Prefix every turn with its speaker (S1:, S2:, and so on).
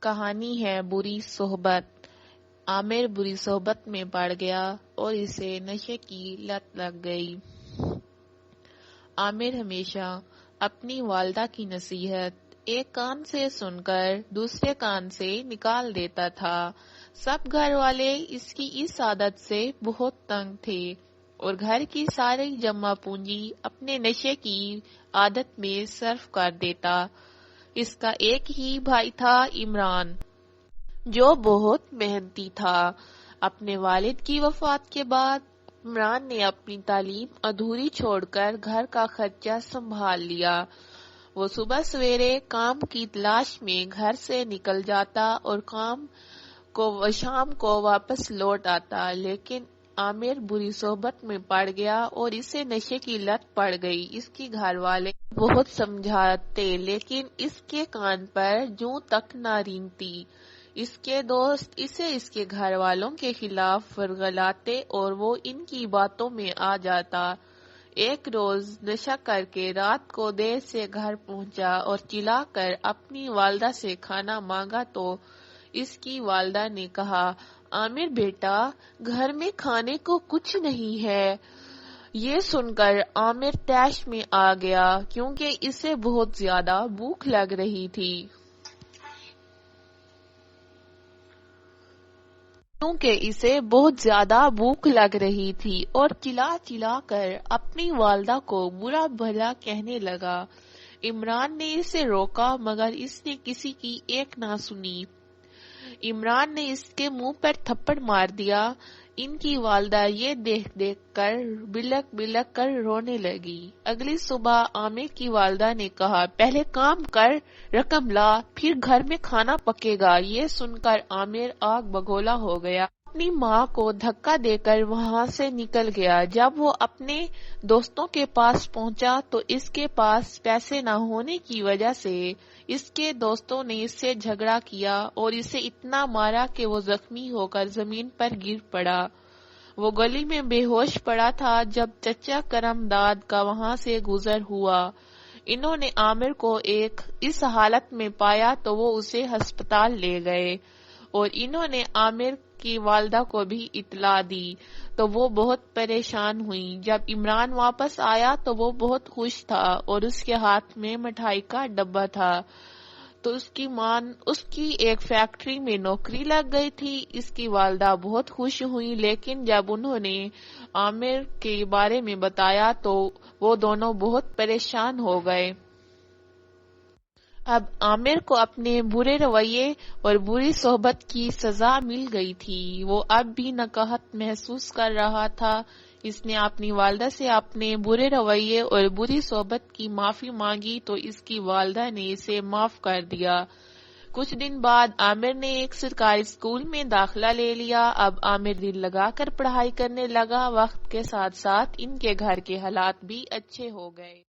S1: کہانی ہے بری صحبت۔ عامر بری صحبت میں پڑ گیا اور اسے نشے کی لت لگ گئی۔ عامر ہمیشہ اپنی والدہ کی نصیحت ایک کان سے سن کر دوسرے کان سے نکال دیتا تھا۔ سب گھر والے اس کی اس عادت سے بہت تنگ تھے اور گھر کی ساری جمع پونجی اپنے نشے کی عادت میں صرف کر دیتا۔ اس کا ایک ہی بھائی تھا، عمران، جو بہت محنتی تھا۔ اپنے والد کی وفات کے بعد عمران نے اپنی تعلیم ادھوری چھوڑ کر گھر کا خرچہ سنبھال لیا۔ وہ صبح سویرے کام کی تلاش میں گھر سے نکل جاتا اور شام کو واپس لوٹ آتا، لیکن عامر بری صحبت میں پڑ گیا اور اسے نشے کی لت پڑ گئی۔ اس کے گھر والے بہت سمجھاتے لیکن اس کے کان پر جوں تک نہ رینگتی۔ اس کے دوست اسے اس کے گھر والوں کے خلاف ورگلاتے اور وہ ان کی باتوں میں آ جاتا۔ ایک روز نشہ کر کے رات کو دیر سے گھر پہنچا اور چلا کر اپنی والدہ سے کھانا مانگا تو اس کی والدہ نے کہا، عامر بیٹا، گھر میں کھانے کو کچھ نہیں ہے۔ یہ سن کر عامر طیش میں آ گیا کیونکہ اسے بہت زیادہ بھوک لگ رہی تھی اور چلا چلا کر اپنی والدہ کو برا بھلا کہنے لگا۔ عمران نے اسے روکا مگر اس نے کسی کی ایک نہ سنی۔ عمران نے اس کے منہ پر تھپڑ مار دیا۔ ان کی والدہ یہ دیکھ دیکھ کر بلک بلک کر رونے لگی۔ اگلی صبح عامر کی والدہ نے کہا، پہلے کام کر، رقم لا، پھر گھر میں کھانا پکے گا۔ یہ سن کر عامر آگ بگولا ہو گیا۔ اپنی ماں کو دھکا دے کر وہاں سے نکل گیا۔ جب وہ اپنے دوستوں کے پاس پہنچا تو اس کے پاس پیسے نہ ہونے کی وجہ سے اس کے دوستوں نے اس سے جھگڑا کیا اور اسے اتنا مارا کہ وہ زخمی ہو کر زمین پر گر پڑا۔ وہ گلی میں بے ہوش پڑا تھا جب چچا کرم داد کا وہاں سے گزر ہوا۔ انہوں نے عامر کو اس حالت میں پایا تو وہ اسے ہسپتال لے گئے اور انہوں نے عامر کی والدہ کو بھی اطلاع دی تو وہ بہت پریشان ہوئی۔ جب عمران واپس آیا تو وہ بہت خوش تھا اور اس کے ہاتھ میں مٹھائی کا ڈبہ تھا تو اس کی ایک فیکٹری میں نوکری لگ گئی تھی۔ اس کی والدہ بہت خوش ہوئی لیکن جب انہوں نے عامر کے بارے میں بتایا تو وہ دونوں بہت پریشان ہو گئے۔ اب عامر کو اپنے برے رویے اور بری صحبت کی سزا مل گئی تھی۔ وہ اب بھی نکہت محسوس کر رہا تھا۔ اس نے اپنی والدہ سے اپنے برے رویے اور بری صحبت کی معافی مانگی تو اس کی والدہ نے اسے معاف کر دیا۔ کچھ دن بعد عامر نے ایک سرکاری اسکول میں داخلہ لے لیا۔ اب عامر دل لگا کر پڑھائی کرنے لگا۔ وقت کے ساتھ ساتھ ان کے گھر کے حالات بھی اچھے ہو گئے۔